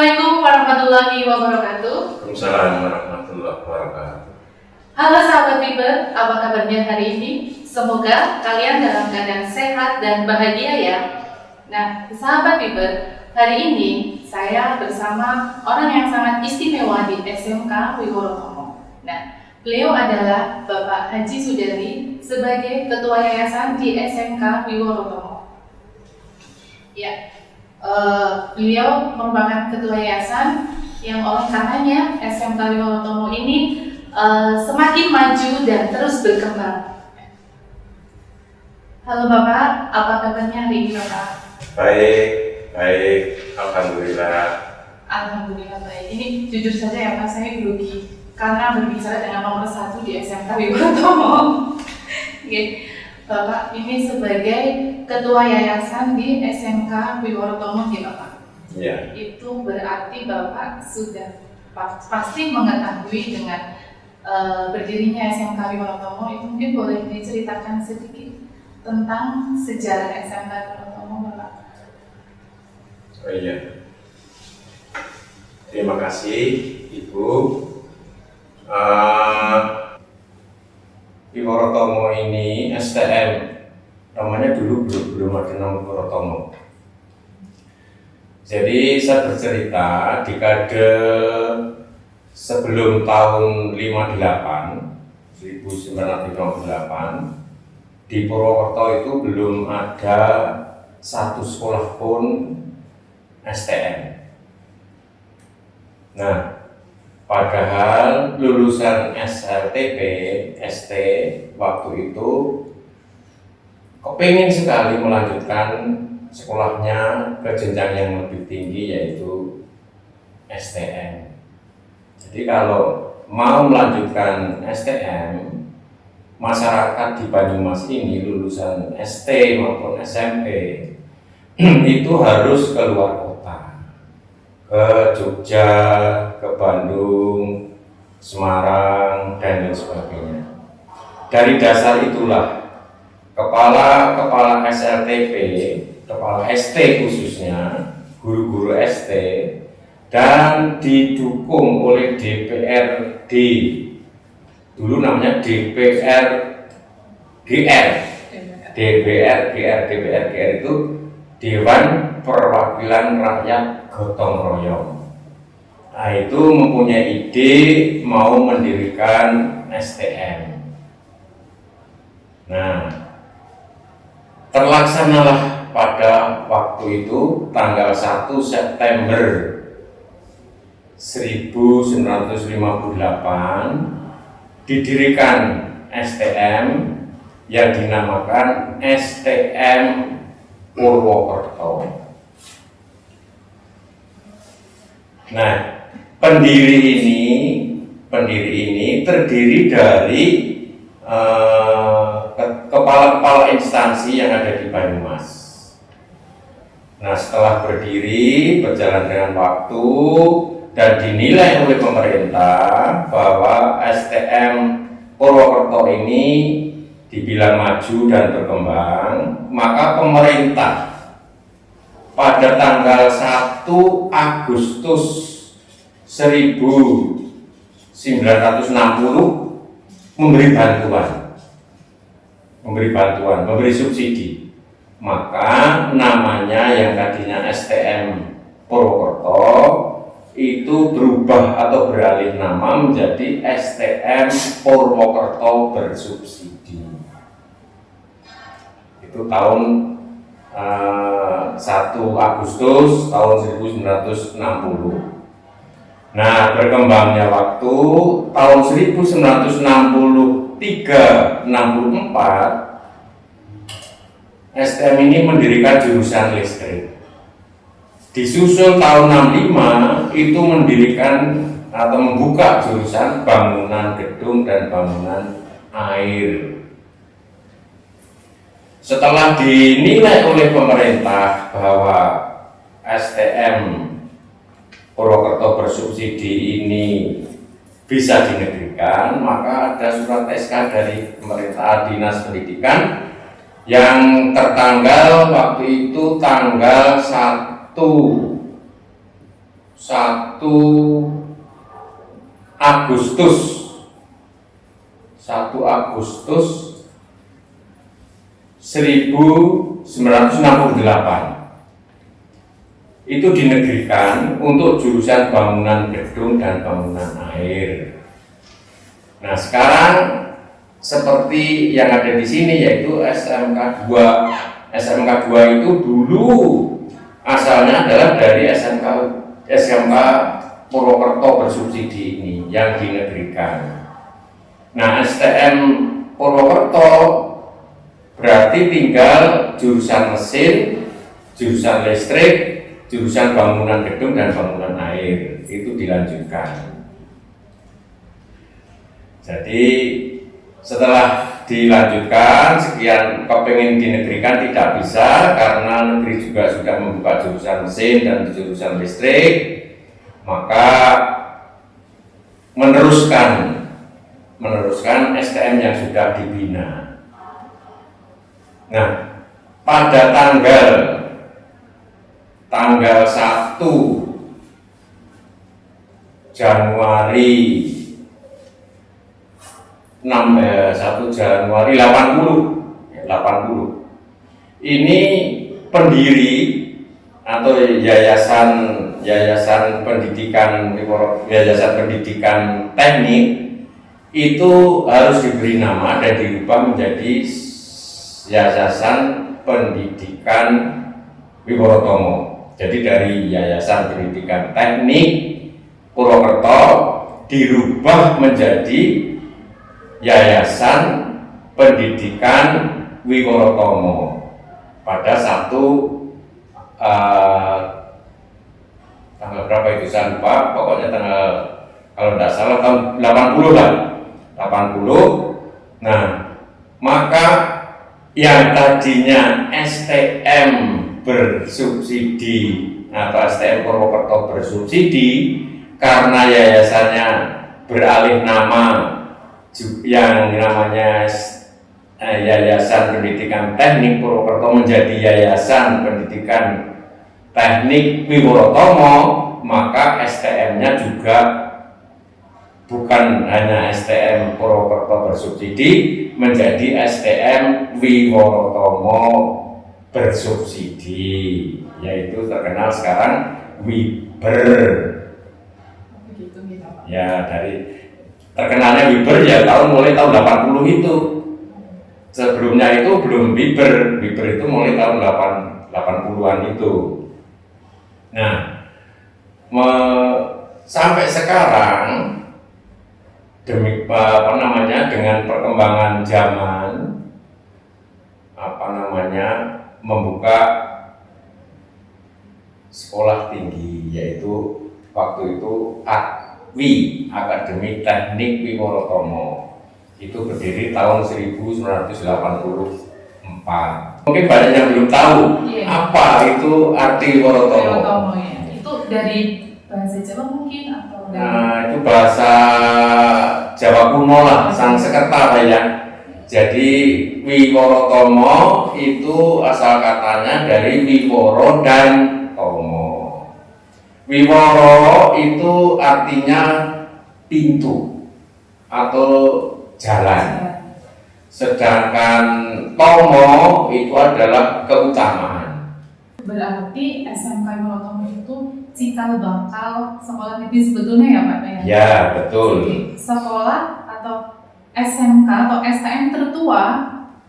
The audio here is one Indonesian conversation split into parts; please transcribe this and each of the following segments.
Assalamualaikum warahmatullahi wabarakatuh. Waalaikumsalam warahmatullahi wabarakatuh. Halo sahabat Fiber, apa kabarnya hari ini? Semoga kalian dalam keadaan sehat dan bahagia ya. Nah, sahabat Fiber, hari ini saya bersama orang yang sangat istimewa di SMK Wiworotomo. Nah, beliau adalah Bapak Haji Sudari sebagai Ketua Yayasan di SMK Wiworotomo. Ya, beliau merupakan Ketua Yayasan yang oleh karenanya SMK Wiworotomo ini semakin maju dan terus berkembang. Halo Bapak, apa kabarnya hari ini Bapak? Baik, alhamdulillah. Alhamdulillah baik. Ini jujur saja ya Pak, saya grogi karena berbicara dengan nomor 1 di SMK Wiworotomo. Oke. Bapak ini sebagai Ketua Yayasan di SMK Wiworotomo ya Bapak? Ya. Itu berarti Bapak sudah pasti mengetahui dengan berdirinya SMK Wiworotomo. Itu mungkin boleh diceritakan sedikit tentang sejarah SMK Wiworotomo Bapak? Oh iya. Terima kasih Ibu. Wiworotomo ini STM, namanya dulu belum ada nama Wiworotomo. Jadi saya bercerita dekade sebelum tahun 1958 di Purwokerto itu belum ada satu sekolah pun STM. Nah, padahal lulusan SLTP, ST waktu itu kepingin sekali melanjutkan sekolahnya ke jenjang yang lebih tinggi yaitu STM. Jadi kalau mau melanjutkan STM, masyarakat di Banyumas ini lulusan ST maupun SMP itu harus keluar kota, ke Jogja, ke Bandung, Semarang, dan lain sebagainya. Dari dasar itulah kepala SLTP, kepala ST khususnya, guru-guru ST, dan didukung oleh DPRD, dulu namanya DPR itu Dewan Perwakilan Rakyat Gotong Royong. Nah, itu mempunyai ide mau mendirikan STM. Nah, terlaksanalah pada waktu itu tanggal 1 September 1958 didirikan STM yang dinamakan STM Purwokerto. Nah, pendiri ini terdiri dari kepala-kepala instansi yang ada di Banyumas. Nah, setelah berdiri, berjalan dengan waktu, dan dinilai oleh pemerintah bahwa STM Purwokerto ini dibilang maju dan berkembang, maka pemerintah pada tanggal 1 Agustus 1960 memberi subsidi. Maka namanya yang tadinya STM Purwokerto itu berubah atau beralih nama menjadi STM Purwokerto bersubsidi. Itu tahun 1 Agustus tahun 1960. Nah, berkembangnya waktu tahun 1963-64 STM ini mendirikan jurusan listrik. Disusul tahun 65 itu mendirikan atau membuka jurusan bangunan gedung dan bangunan air. Setelah dinilai oleh pemerintah bahwa STM Purwokerto bersubsidi ini bisa dinegrikan, maka ada surat SK dari pemerintah Dinas Pendidikan yang tertanggal waktu itu tanggal 1 1 Agustus 1 Agustus 1968 itu dinegrikan untuk jurusan bangunan gedung dan bangunan air. Nah, sekarang seperti yang ada di sini yaitu SMK 2. SMK 2 itu dulu asalnya adalah dari SMK Purwokerto bersubsidi ini yang dinegrikan. Nah, STM Purwokerto berarti tinggal jurusan mesin, jurusan listrik, jurusan bangunan gedung dan bangunan air itu dilanjutkan. Jadi setelah dilanjutkan sekian kepengen dinegrikan tidak bisa karena negeri juga sudah membuka jurusan mesin dan jurusan listrik, maka meneruskan STM yang sudah dibina. Nah, pada tanggal 1 Januari 80 ini pendiri atau yayasan pendidikan teknik itu harus diberi nama dan dirubah menjadi Yayasan Pendidikan Wiworotomo. Jadi dari Yayasan Pendidikan Teknik Purwokerto dirubah menjadi Yayasan Pendidikan Wiworotomo pada tanggal berapa itu saya lupa, pokoknya tanggal kalau tidak salah tahun 80 lah, 80. Nah, maka yang tadinya STM bersubsidi atau STM Purwokerto bersubsidi karena yayasannya beralih nama yang namanya Yayasan Pendidikan Teknik Purwokerto menjadi Yayasan Pendidikan Teknik Wiworotomo, maka STM-nya juga bukan hanya STM Purwokerto bersubsidi menjadi STM Wiworotomo bersubsidi, yaitu terkenal sekarang Wiber. Ya, dari terkenalnya Wiber ya mulai tahun 80 itu. Sebelumnya itu belum Wiber itu mulai tahun 80-an itu. Nah, sampai sekarang dengan perkembangan zaman membuka sekolah tinggi, yaitu waktu itu Akademi Teknik Wiworotomo, itu berdiri tahun 1984. Mungkin banyak yang belum tahu apa itu arti Wiworotomo. Itu dari bahasa Jawa mungkin atau dari... Nah, itu bahasa Jawa kuno lah, Sangsekerta ya. Jadi Wiworotomo itu asal katanya dari Wiworo dan Tomo. Wiworo itu artinya pintu atau jalan. Sedangkan Tomo itu adalah keutamaan. Berarti SMK Wiworotomo itu cikal bakal sekolah negeri sebetulnya ya Pak? Ya, betul. Jadi, sekolah atau SMK atau STM tertua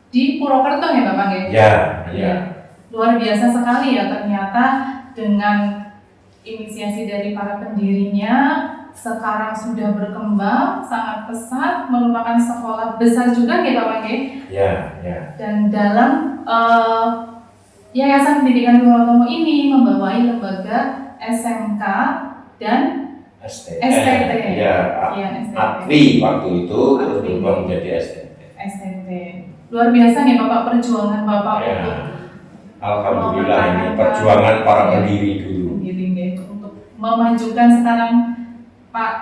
di Purwokerto ya Bapak ya? Ya. Luar biasa sekali ya ternyata dengan inisiasi dari para pendirinya sekarang sudah berkembang sangat pesat, merupakan sekolah besar juga ya Bapak ya? Ya. Dan dalam Yayasan Pendidikan Wiworotomo ini membawahi lembaga SMK dan STT. ATWI waktu itu terus berubah menjadi STT. Luar biasa nih Bapak perjuangan Bapak untuk alhamdulillah ini perjuangan para pendiri dulu. Untuk memajukan sekarang Pak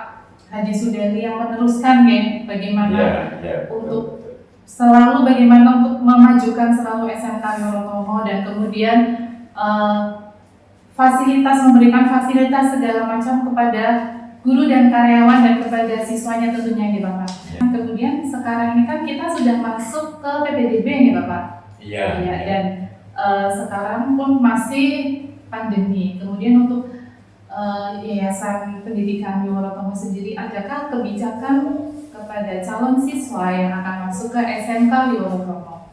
Haji Sudali yang meneruskan bagaimana untuk selalu untuk memajukan selalu SMK Wiworotomo dan kemudian memberikan fasilitas segala macam kepada guru dan karyawan dan kepada siswanya tentunya nih Bapak. Kemudian sekarang ini kan kita sudah masuk ke PPDB nih Bapak. Iya. Ya, dan sekarang pun masih pandemi. Kemudian untuk Yayasan Pendidikan Wiworotomo sendiri, adakah kebijakan kepada calon siswa yang akan masuk ke SMK Wiworotomo?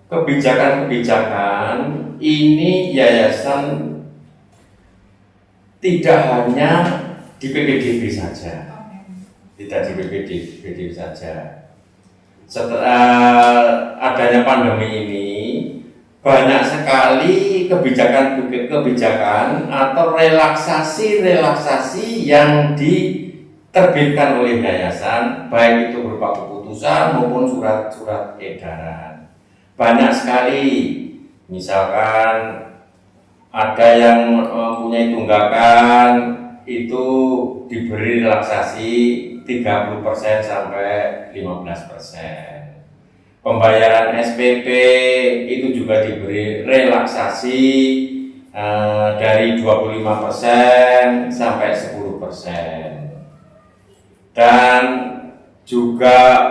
Kebijakan-kebijakan ini yayasan tidak hanya di PPDB saja, tidak di PPDB saja. Setelah adanya pandemi ini, banyak sekali kebijakan atau relaksasi yang diterbitkan oleh yayasan, baik itu berupa keputusan maupun surat-surat edaran. Banyak sekali, misalkan ada yang mempunyai tunggakan itu diberi relaksasi 30% sampai 15%. Pembayaran SPP itu juga diberi relaksasi dari 25% sampai 10%. Dan juga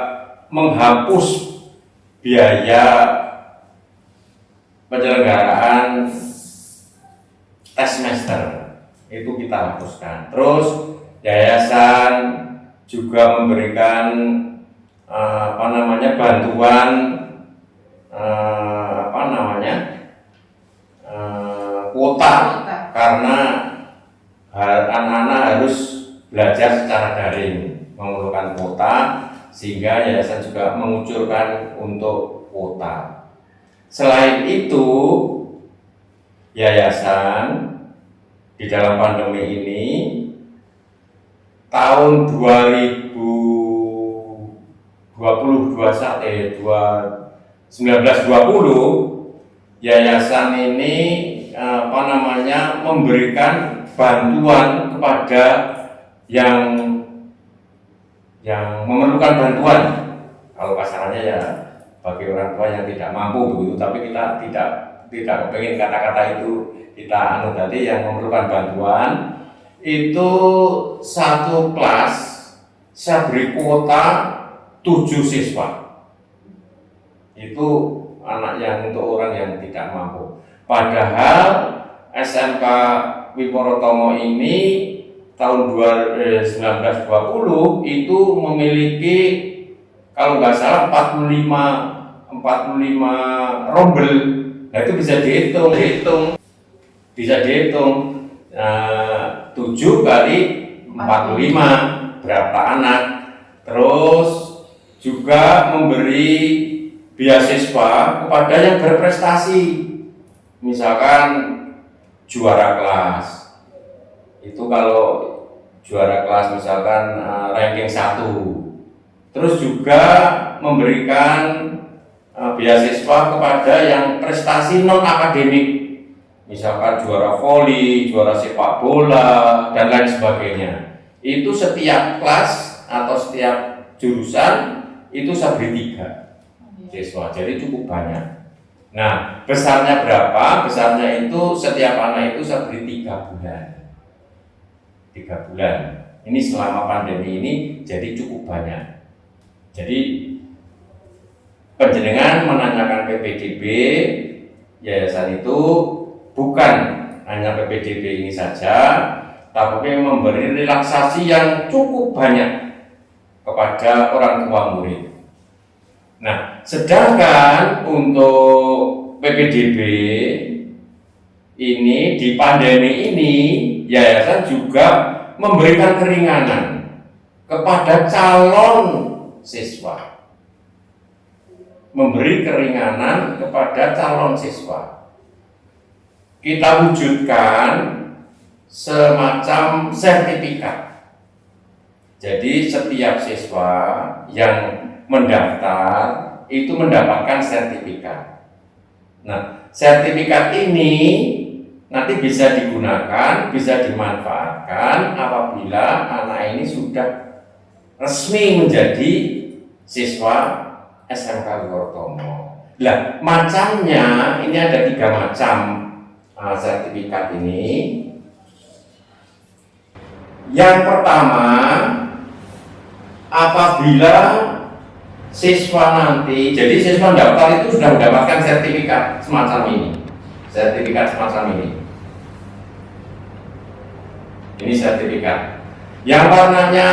menghapus biaya penyelenggaraan tes semester itu kita hapuskan. Terus yayasan juga memberikan bantuan kuota karena anak-anak harus belajar secara daring, memerlukan kuota, sehingga yayasan juga mengucurkan untuk kuota. Selain itu, yayasan di dalam pandemi ini tahun 1920 yayasan ini memberikan bantuan kepada yang memerlukan bantuan. Kalau kasarannya ya bagi orang tua yang tidak mampu begitu, tapi kita tidak kepingin kata-kata itu kita tadi yang memerlukan bantuan. Itu satu kelas saya beri kuota 7 siswa. Itu anak yang untuk orang yang tidak mampu. Padahal SMK Wiworotomo ini tahun 1920 itu memiliki kalau nggak salah 45 rombel. Nah itu bisa dihitung. Bisa dihitung 7 kali 45 berapa anak. Terus juga memberi beasiswa kepada yang berprestasi, misalkan juara kelas. Itu kalau juara kelas misalkan ranking 1. Terus juga memberikan beasiswa kepada yang prestasi non akademik, misalkan juara voli, juara sepak bola, dan lain sebagainya. Itu setiap kelas atau setiap jurusan itu saya beri 3 siswa, jadi cukup banyak. Nah, besarnya berapa? Besarnya itu setiap anak itu saya beri 3 bulan. 3 bulan. Ini selama pandemi ini jadi cukup banyak. Jadi penjenengan menanyakan PPDB, yayasan itu bukan hanya PPDB ini saja, tapi memberi relaksasi yang cukup banyak kepada orang tua murid. Nah, sedangkan untuk PPDB ini di pandemi ini, yayasan juga memberikan keringanan kepada calon siswa. Memberi keringanan kepada calon siswa. Kita wujudkan semacam sertifikat. Jadi setiap siswa yang mendaftar itu mendapatkan sertifikat. Nah, sertifikat ini nanti bisa digunakan, bisa dimanfaatkan apabila anak ini sudah resmi menjadi siswa SMK Wiworotomo. Lah, macamnya ini ada 3 macam sertifikat ini. Yang pertama, apabila siswa nanti, jadi siswa daftar itu sudah mendapatkan sertifikat semacam ini. Sertifikat semacam ini. Ini sertifikat. Yang warnanya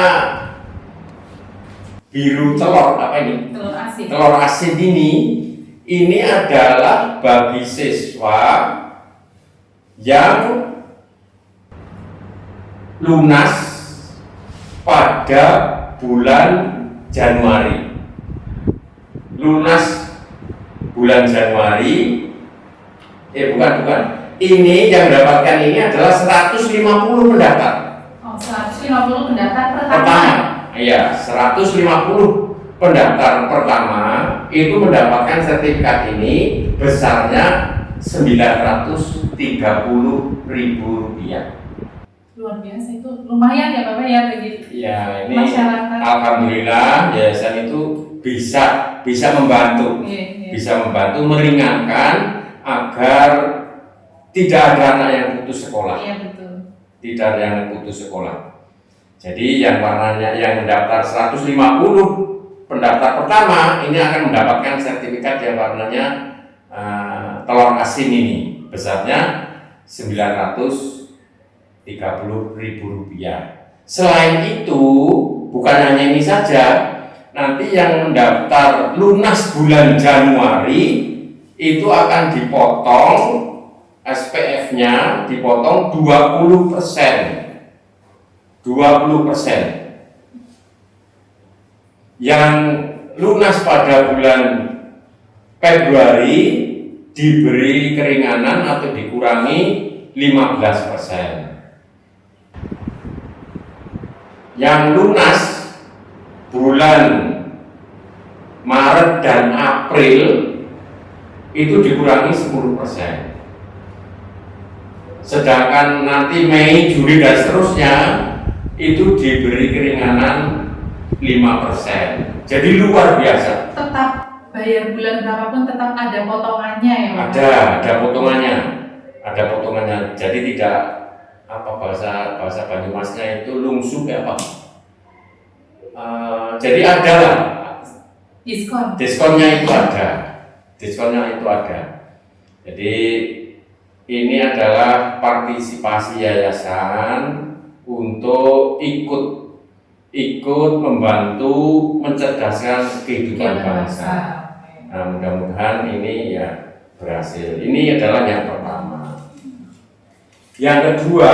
biru telur, apa ini? Telur asin. Telur asin ini adalah bagi siswa yang lunas pada bulan Januari. Lunas bulan Januari. Bukan. Ini yang mendapatkan ini adalah 150 pendaftar. Oh, 150 pendaftar Pertama. Iya, 150 pendaftar pertama itu mendapatkan sertifikat ini besarnya Rp930.000. Luar biasa, itu lumayan ya Bapak ya bagi Ya, ini masyarakat. alhamdulillah yayasan itu bisa membantu, Iya. bisa membantu meringankan agar tidak ada anak yang putus sekolah. Iya betul. Tidak ada yang putus sekolah. Jadi yang warnanya yang mendaftar 150 pendaftar pertama ini akan mendapatkan sertifikat yang warnanya telur asin ini besarnya Rp930.000. Selain itu, bukan hanya ini saja, nanti yang mendaftar lunas bulan Januari itu akan dipotong SPF-nya dipotong 20%. 20%. Yang lunas pada bulan Februari diberi keringanan atau dikurangi 15%. Yang lunas bulan Maret dan April itu dikurangi 10%. Sedangkan nanti Mei, Juli dan seterusnya itu diberi keringanan 5%. Jadi luar biasa. Tetap bayar bulan berapapun tetap ada potongannya ya Bapak? Ada potongannya. Ada potongannya. Jadi tidak bahasa Banyumasnya itu lungsuk ya Pak. Jadi ada lah. Diskonnya itu ada. Jadi ini adalah partisipasi yayasan untuk ikut membantu mencerdaskan kehidupan bangsa. Nah, mudah-mudahan ini ya berhasil. Ini adalah yang pertama. Yang kedua,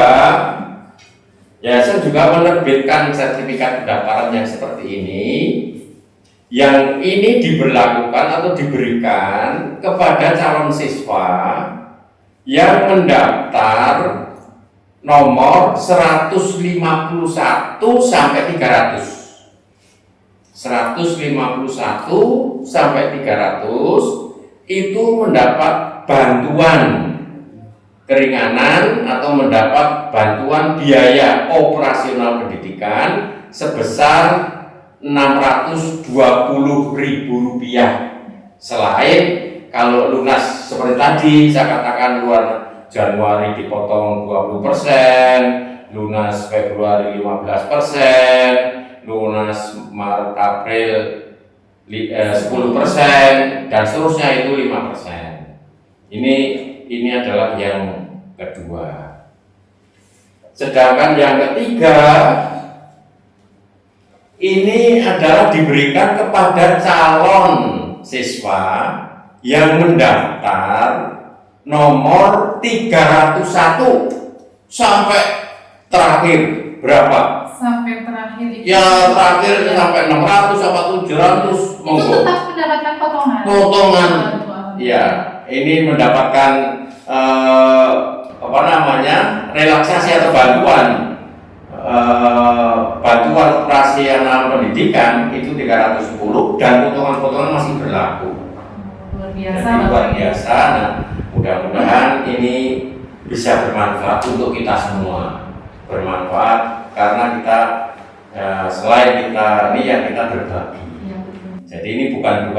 yayasan juga menerbitkan sertifikat pendaftaran yang seperti ini. Yang ini diberlakukan atau diberikan kepada calon siswa yang mendaftar nomor 151 sampai 300. 151 sampai 300 itu mendapat bantuan keringanan atau mendapat bantuan biaya operasional pendidikan sebesar Rp620.000. Selain kalau lunas seperti tadi saya katakan luar Januari dipotong 20%, lunas Februari 15%, lunas Maret April 10% dan seterusnya itu 5%. Ini adalah yang kedua. Sedangkan yang ketiga ini adalah diberikan kepada calon siswa yang mendaftar nomor 301 sampai terakhir berapa? Sampai terakhir itu. Ya terakhir sampai 600 sampai 700 monggo. Itu tetap mendapatkan potongan. Potongan. Ya, ini mendapatkan relaksasi atau bantuan operasional pendidikan itu 310 dan potongan-potongan masih berlaku. Luar biasa. Jadi luar biasa. Nah, mudah-mudahan ini bisa bermanfaat untuk kita semua. Bermanfaat karena kita selain kita ini yang kita berbagi. Iya, betul. Jadi ini bukan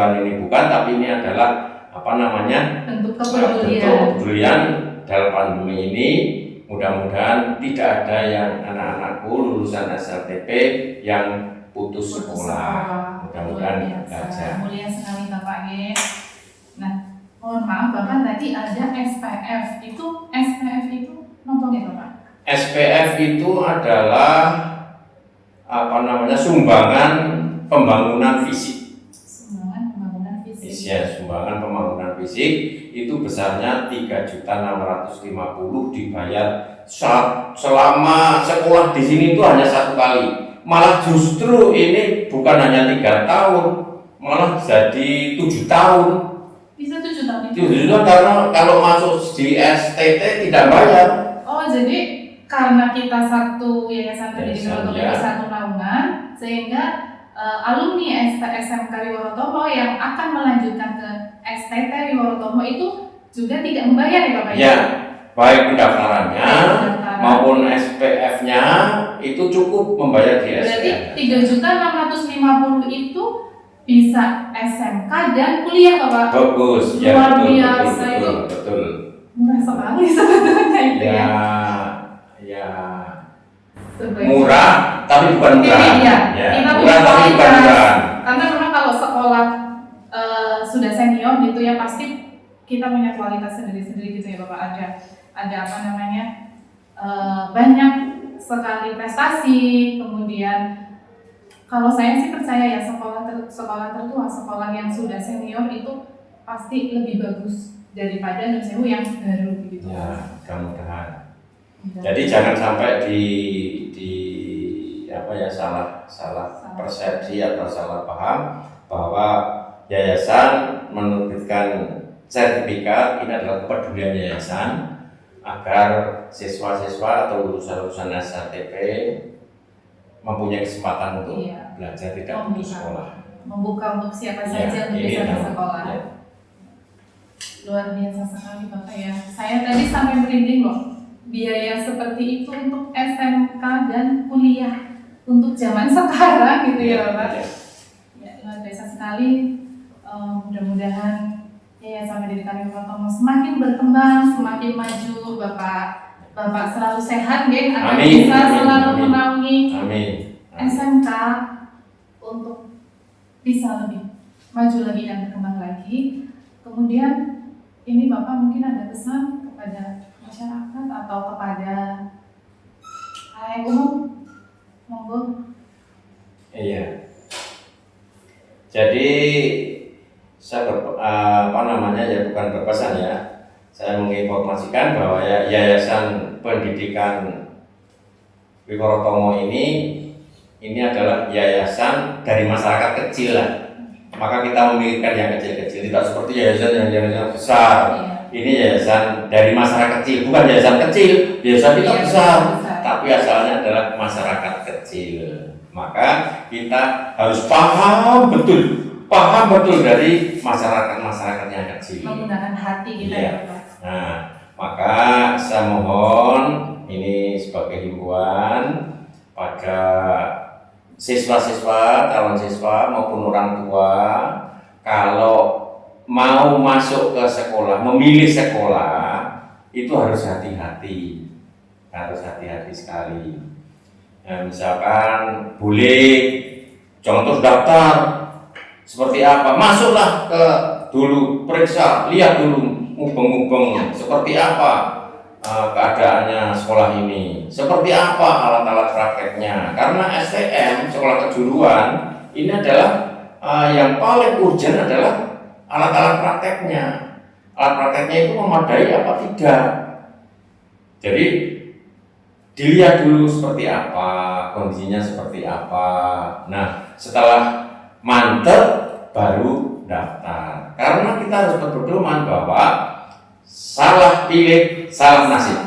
tapi ini adalah apa namanya bentuk bentuk kepedulian. kepedulian dalam pandemi ini. Mudah-mudahan tidak ada yang anak-anakku lulusan SLTP yang putus sekolah. Mudah-mudahan aja. Mulia sekali Bapak G. Nah, mohon maaf Bapak tadi ada SPF. SPF itu nonton ya Bapak? SPF itu adalah apa namanya sumbangan pembangunan fisik. Sumbangan pembangunan fisik. Ya, sumbangan pembangunan fisik itu besarnya 3.650.000 dibayar selama sekolah di sini itu hanya 1 kali. Malah justru ini bukan hanya 3 tahun, malah jadi 7 tahun. Bisa 7 tahun itu? 7 tahun karena kalau masuk di STT tidak bayar. Oh, jadi karena kita satu yayasan pendidikan ya. satu naungan, sehingga alumni SMK Wiworotomo yang akan melanjutkan ke STT Wiworotomo itu juga tidak membayar ya Bapak? Ya, baik pendaftarannya maupun SPF-nya itu cukup membayar di SPF. Berarti 3.650.000 itu bisa SMK dan kuliah Bapak? Bagus, luar ya, biasa itu. Betul. Murah sekali sebetulnya itu ya. ya. Murah tapi bukan murah. Iya, kita murah tapi bukan murah. Karena memang kalau sekolah sudah senior gitu ya pasti kita punya kualitas sendiri-sendiri gitu ya Bapak. Ada apa namanya banyak sekali prestasi. Kemudian kalau saya sih percaya ya sekolah tertua, sekolah yang sudah senior itu pasti lebih bagus daripada Nusewu yang baru gitu. Ya, mudah-mudahan. Jadi jangan sampai di apa ya salah persepsi atau salah paham bahwa yayasan menerbitkan sertifikat ini adalah kepedulian yayasan agar siswa-siswa atau lulusan SLTP mempunyai kesempatan untuk belajar tidak putus sekolah. Membuka untuk siapa saja untuk bisa bersekolah. Ya. Luar biasa sekali Bapak ya. Saya tadi sampai merinding loh. Biaya seperti itu untuk SMK dan kuliah untuk zaman sekarang gitu ya Bapak. Ya, luar biasa sekali. Mudah-mudahan Yayasan Pendidikan Wiworotomo semakin berkembang, semakin maju Bapak. Bapak selalu sehat ya, agar bisa selalu menaungi SMK untuk bisa lebih maju lagi dan berkembang lagi. Kemudian ini Bapak mungkin ada pesan kepada masyarakat atau kepada halayak umum, monggo. Iya. Jadi saya bukan berpesan ya. Saya menginformasikan bahwa Yayasan Pendidikan Wiworotomo ini adalah yayasan dari masyarakat kecil lah. Maka kita memikirkan yang kecil-kecil, tidak seperti yayasan yang besar. Ini yayasan dari masyarakat kecil, bukan yayasan kecil, yayasan kita besar, tapi asalnya adalah masyarakat kecil. Maka kita harus paham betul dari masyarakat yang kecil. Menggunakan hati kita ya. Nah, maka saya mohon ini sebagai himbauan pada siswa-siswa, calon siswa maupun orang tua, kalau mau masuk ke sekolah, memilih sekolah itu harus hati-hati sekali. Nah, misalkan boleh contoh daftar seperti apa, masuklah ke dulu, periksa, lihat dulu mubeng-mubeng seperti apa keadaannya sekolah ini, seperti apa alat-alat prakteknya. Karena STM, sekolah kejuruan, ini adalah yang paling urgent adalah alat-alat prakteknya. Alat prakteknya itu memadai apa tidak. Jadi dilihat dulu seperti apa, kondisinya seperti apa. Nah, setelah mantep baru daftar. Karena kita harus berpedoman bahwa salah pilih, salah nasib.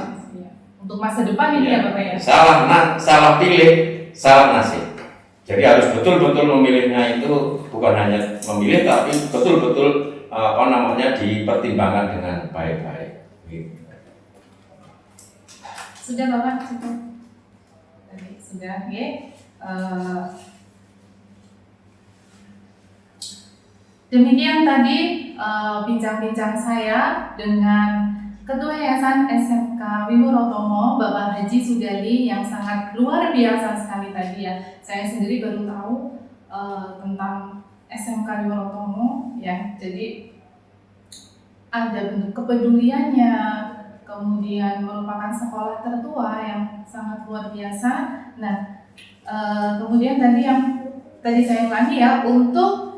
Untuk masa depan ini ya Bapak ya. Salah pilih, salah nasib. Jadi harus betul-betul memilihnya itu bukan hanya memilih, tapi betul-betul dipertimbangkan dengan baik-baik. Sudah Bapak, cukup. Tadi sudah ya. Demikian tadi bincang-bincang saya dengan Ketua Yayasan SMK Wiworotomo, Bapak Haji Sudali, yang sangat luar biasa sekali tadi ya. Saya sendiri baru tahu tentang SMK Wiworotomo ya. Jadi ada bentuk kepeduliannya, kemudian merupakan sekolah tertua yang sangat luar biasa. Nah, kemudian tadi saya ulangi ya, untuk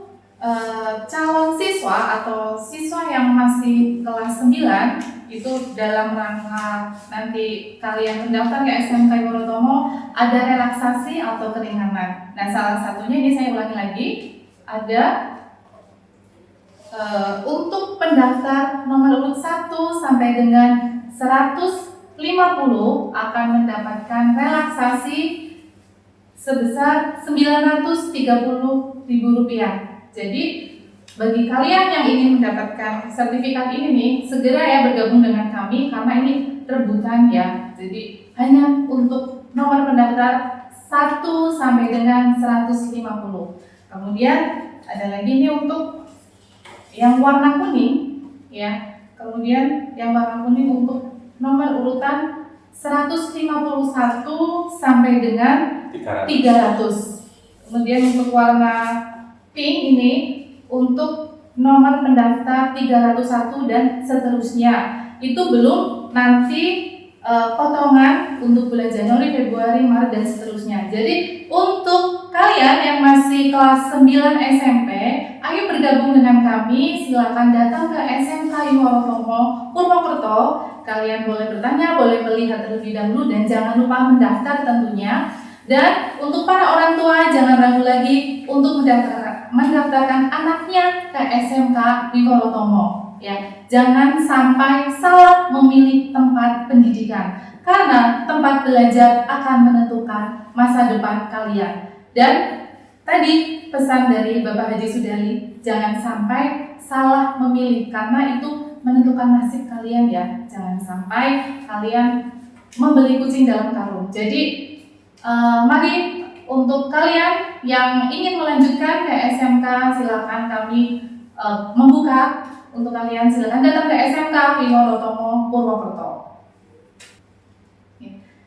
calon siswa atau siswa yang masih kelas 9 itu dalam rangka nanti kalian mendaftar ke SMK Wiworotomo ada relaksasi atau keringanan. Nah, salah satunya ini saya ulangi lagi, ada untuk pendaftar nomor urut 1 sampai dengan 150 akan mendapatkan relaksasi sebesar Rp930.000. Jadi bagi kalian yang ingin mendapatkan sertifikat ini nih, segera ya bergabung dengan kami karena ini rebutan ya. Jadi hanya untuk nomor pendaftar 1 sampai dengan 150. Kemudian ada lagi nih untuk yang warna kuning ya. Kemudian yang warna kuning untuk nomor urutan 151 sampai dengan 300. Kemudian untuk warna pink ini untuk nomor pendaftar 301 dan seterusnya. Itu belum nanti potongan untuk bulan Januari, Februari, Maret dan seterusnya. Jadi untuk kalian yang masih kelas 9 SMP, ayo bergabung dengan kami. Silakan datang ke SMK Wiworotomo Purwokerto. Kalian boleh bertanya, boleh melihat terlebih dahulu dan jangan lupa mendaftar tentunya. Dan untuk para orang tua jangan ragu lagi untuk mendaftarkan anaknya ke SMK Wiworotomo. Ya, jangan sampai salah memilih tempat pendidikan karena tempat belajar akan menentukan masa depan kalian. Dan tadi pesan dari Bapak Haji Sudali, jangan sampai salah memilih karena itu menentukan nasib kalian ya. Jangan sampai kalian membeli kucing dalam karung. Jadi mari untuk kalian yang ingin melanjutkan ke SMK, silakan kami membuka untuk kalian. Silakan datang ke SMK Wiworotomo Purwokerto.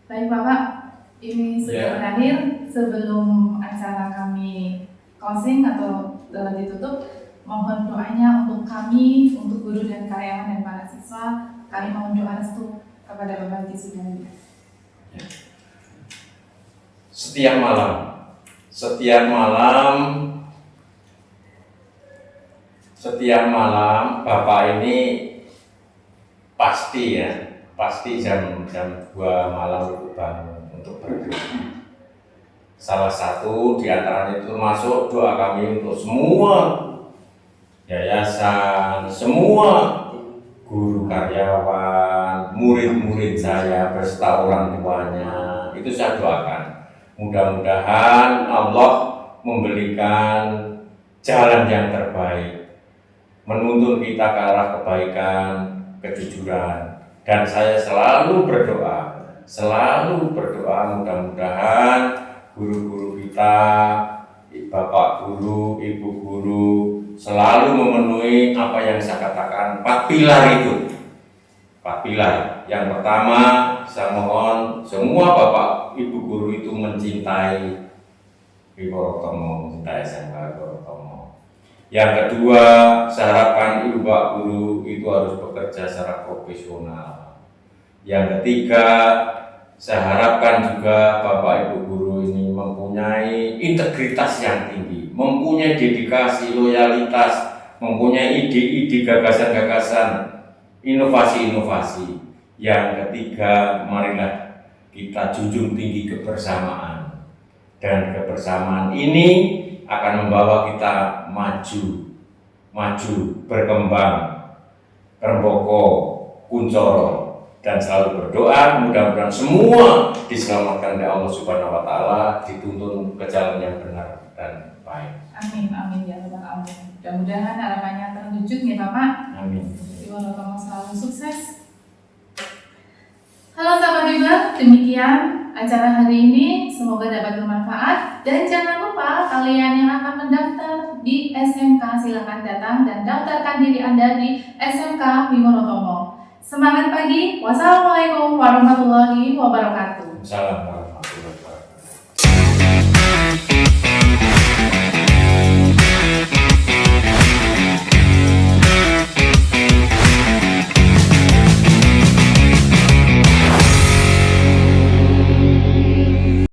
Baik Bapak, ini sudah berakhir. Sebelum acara kami closing atau ditutup, mohon doanya untuk kami, untuk guru dan karyawan dan para siswa. Kami mohon doa restu kepada Bapak Haji Sudali. Setiap malam Bapak ini pasti jam 2 malam itu bangun untuk berdoa. Salah satu di antaranya itu termasuk doa kami untuk semua yayasan, semua guru karyawan, murid-murid saya beserta orang tuanya. Itu saya doakan. Mudah-mudahan Allah memberikan jalan yang terbaik, menuntun kita ke arah kebaikan, kejujuran. Dan saya selalu berdoa mudah-mudahan guru-guru kita, bapak guru, ibu guru selalu memenuhi apa yang saya katakan 4 pilar itu. 4 pilar. Yang pertama, saya mohon semua bapak ibu guru itu mencintai Wiworotomo, mencintai SMK Wiworotomo. Yang kedua, saya harapkan ibu bapak guru itu harus bekerja secara profesional. Yang ketiga, saya harapkan juga bapak ibu guru ini mempunyai integritas yang tinggi, mempunyai dedikasi, loyalitas, mempunyai ide-ide, gagasan-gagasan, inovasi-inovasi. Yang ketiga, marilah kita junjung tinggi kebersamaan. Dan kebersamaan ini akan membawa kita maju, berkembang, remboko, kuncoro, dan selalu berdoa mudah-mudahan semua diselamatkan oleh Allah Subhanahu wa taala, dituntun ke jalan yang benar dan baik. Amin, amin ya Rabbal alamin. Mudah-mudahan harapannya terwujud ya Bapak. Amin. Wiworotomo selalu sukses. Halo sahabat Biber, demikian acara hari ini, semoga dapat bermanfaat dan jangan lupa kalian yang akan mendaftar di SMK, silakan datang dan daftarkan diri Anda di SMK Mimorotomo. Semangat pagi. Wassalamualaikum warahmatullahi wabarakatuh. Assalamualaikum warahmatullahi wabarakatuh.